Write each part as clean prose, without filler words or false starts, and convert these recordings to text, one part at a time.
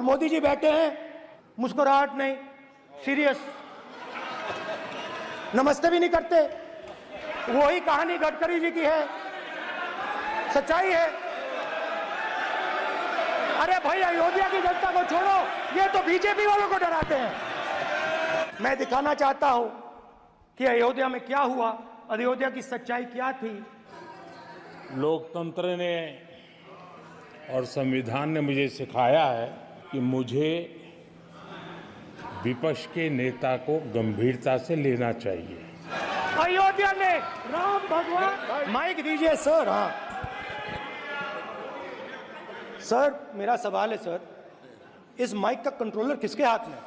मोदी जी बैठे हैं, मुस्कुराहट नहीं, सीरियस, नमस्ते भी नहीं करते। वही कहानी गडकरी जी की है, सच्चाई है। अरे भाई, अयोध्या की जनता को छोड़ो, ये तो बीजेपी वालों को डराते हैं। मैं दिखाना चाहता हूं कि अयोध्या में क्या हुआ, अयोध्या की सच्चाई क्या थी। लोकतंत्र ने और संविधान ने मुझे सिखाया है कि मुझे विपक्ष के नेता को गंभीरता से लेना चाहिए। अयोध्या में राम भगवान, माइक दीजिए सर। हाँ सर, मेरा सवाल है सर, इस माइक का कंट्रोलर किसके हाथ में?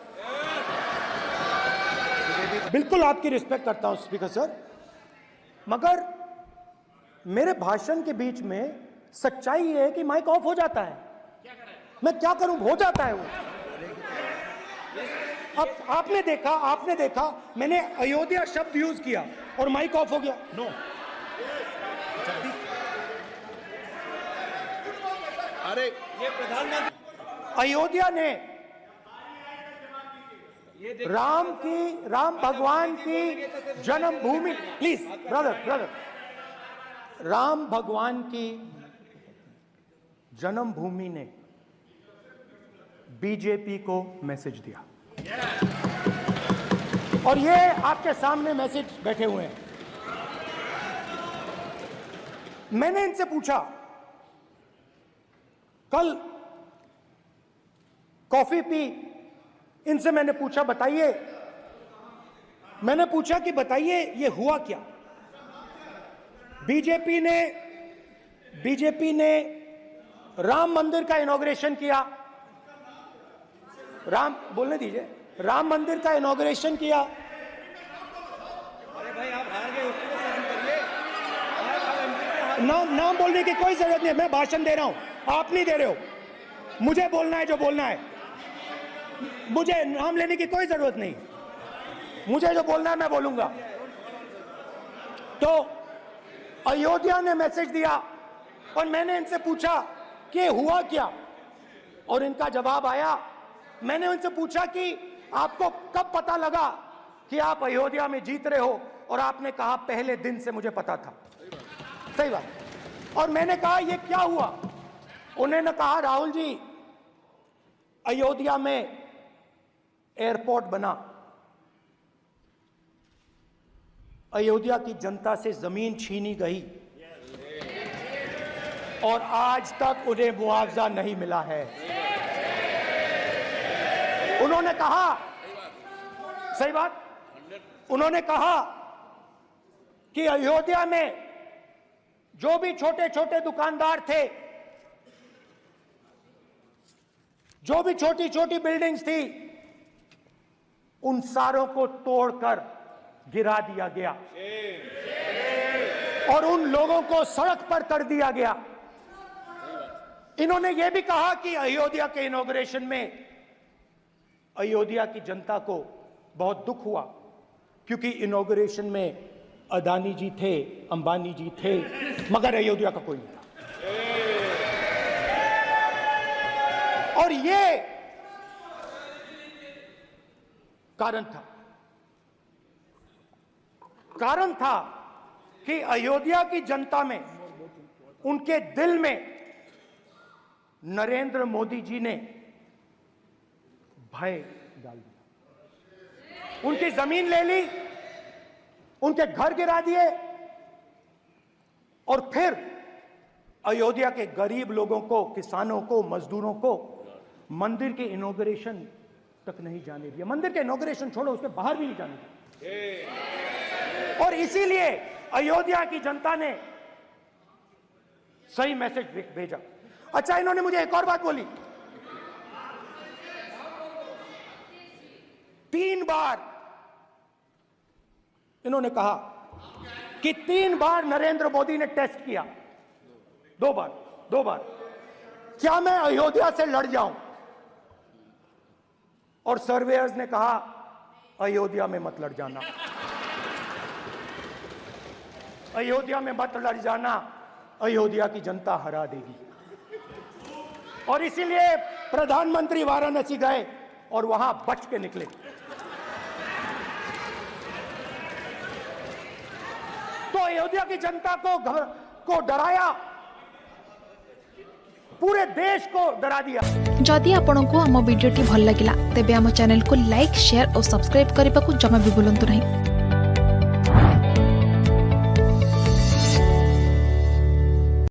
बिल्कुल आपकी रिस्पेक्ट करता हूं स्पीकर सर, मगर मेरे भाषण के बीच में सच्चाई ये है कि माइक ऑफ हो जाता है। मैं क्या करूं, हो जाता है वो। अब आपने देखा मैंने अयोध्या शब्द यूज किया और माइक ऑफ हो गया। नो, अरे ये प्रधानमंत्री अयोध्या ने राम भगवान की जन्मभूमि, प्लीज ब्रदर, राम भगवान की जन्मभूमि ने बीजेपी को मैसेज दिया, और ये आपके सामने मैसेज बैठे हुए हैं। मैंने इनसे पूछा, कल कॉफी पी, इनसे मैंने पूछा बताइए, मैंने पूछा कि बताइए ये हुआ क्या। बीजेपी ने राम मंदिर का इनॉग्रेशन किया, बोलने दीजिए, राम मंदिर का इनॉग्रेशन किया। अरे भाई आप हार गए, उसको सहन करिए। नाम बोलने की कोई जरूरत नहीं, मैं भाषण दे रहा हूं, आप नहीं दे रहे हो। मुझे बोलना है जो बोलना है, मुझे नाम लेने की कोई जरूरत नहीं, मुझे जो बोलना है मैं बोलूंगा। तो अयोध्या ने मैसेज दिया और मैंने इनसे पूछा कि हुआ क्या, और इनका जवाब आया। मैंने उनसे पूछा कि आपको कब पता लगा कि आप अयोध्या में जीत रहे हो, और आपने कहा पहले दिन से मुझे पता था। सही बात। और मैंने कहा ये क्या हुआ, उन्होंने कहा राहुल जी, अयोध्या में एयरपोर्ट बना, अयोध्या की जनता से जमीन छीनी गई और आज तक उन्हें मुआवजा नहीं मिला है। उन्होंने कहा, सही बात, उन्होंने कहा कि अयोध्या में जो भी छोटे छोटे दुकानदार थे, जो भी छोटी छोटी बिल्डिंग्स थी, उन सारों को तोड़कर गिरा दिया गया और उन लोगों को सड़क पर कर दिया गया। इन्होंने यह भी कहा कि अयोध्या के इनॉग्रेशन में अयोध्या की जनता को बहुत दुख हुआ, क्योंकि इनॉग्रेशन में अदानी जी थे, अंबानी जी थे, मगर अयोध्या का कोई नहीं था। और ये कारण था कि अयोध्या की जनता में, उनके दिल में नरेंद्र मोदी जी ने भय डाल दिया। उनकी जमीन ले ली, उनके घर गिरा दिए, और फिर अयोध्या के गरीब लोगों को, किसानों को, मजदूरों को मंदिर के इनॉग्रेशन तक नहीं जाने दिया। मंदिर के इनॉग्रेशन छोड़ो, उसके बाहर भी नहीं जाने दिया। और इसीलिए अयोध्या की जनता ने सही मैसेज भेजा। अच्छा, इन्होंने मुझे एक और बात बोली, 3 बार इन्होंने कहा कि 3 बार नरेंद्र मोदी ने टेस्ट किया, 2 बार क्या मैं अयोध्या से लड़ जाऊं, और सर्वेयर्स ने कहा अयोध्या में मत लड़ जाना, अयोध्या में मत लड़ जाना, अयोध्या की जनता हरा देगी। और इसीलिए प्रधानमंत्री वाराणसी गए और वहां बच के निकले। तो अयोध्या की जनता को डराया, पूरे देश को डरा दिया। जदि आपंक आम भिडी भल लगा तेब आम चैनल को लाइक शेयर और सब्सक्राइब करने को जमा भी भूलु नहीं।